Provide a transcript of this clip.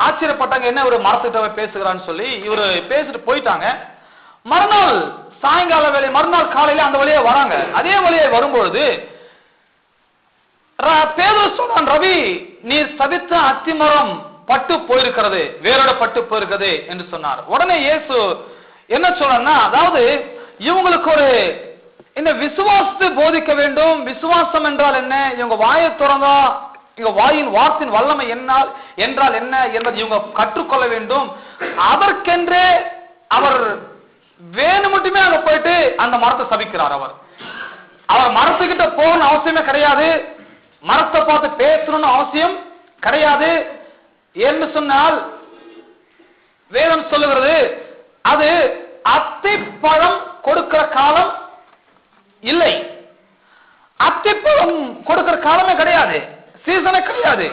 ஆச்சரியப்பட்டாங்க, என்ன ஒரு மரத்துக்கிட்ட பேசுகிறான்னு சொல்லி. இவரு பேசிட்டு போயிட்டாங்க. மறுநாள் சாயங்கால வேலை, மறுநாள் காலையில அந்த வழியே வராங்க. அதே வழியே வரும்பொழுது பேதுரு சொன்னான், ரவி, நீர் சபித்த அத்திமரம் பட்டு போயிருக்கிறது, வேரோட பட்டு போயிருக்கிறது என்று சொன்னார். உடனே இயேசு என்ன சொன்னார்னா, அதாவது இவங்களுக்கு ஒரு இந்த விசுவாசத்தை போதிக்க வேண்டும். விசுவாசம் என்றால் என்ன, இவங்க வாயை திறந்தா இவங்க வாயின் வார்த்தையின் வல்லமை என்றால் என்ன என்பதை இவங்க கற்றுக்கொள்ள வேண்டும். அதற்கென்றே அவர் வேணும் மட்டுமே அங்க போயிட்டு அந்த மரத்தை சபிக்கிறார். அவர் மரத்துக்கிட்ட போகணும் அவசியமே கிடையாது, மரத்தை பார்த்து பேசணும்னு அவசியம் கிடையாது. என்று சொன்னால் வேதம் சொல்லுகிறது, அது அத்திப்பழம் கொடுக்கிற காலம் இல்லை, அத்திப்பழம் கொடுக்கிற காலமே கிடையாது, சீசனே கிடையாது.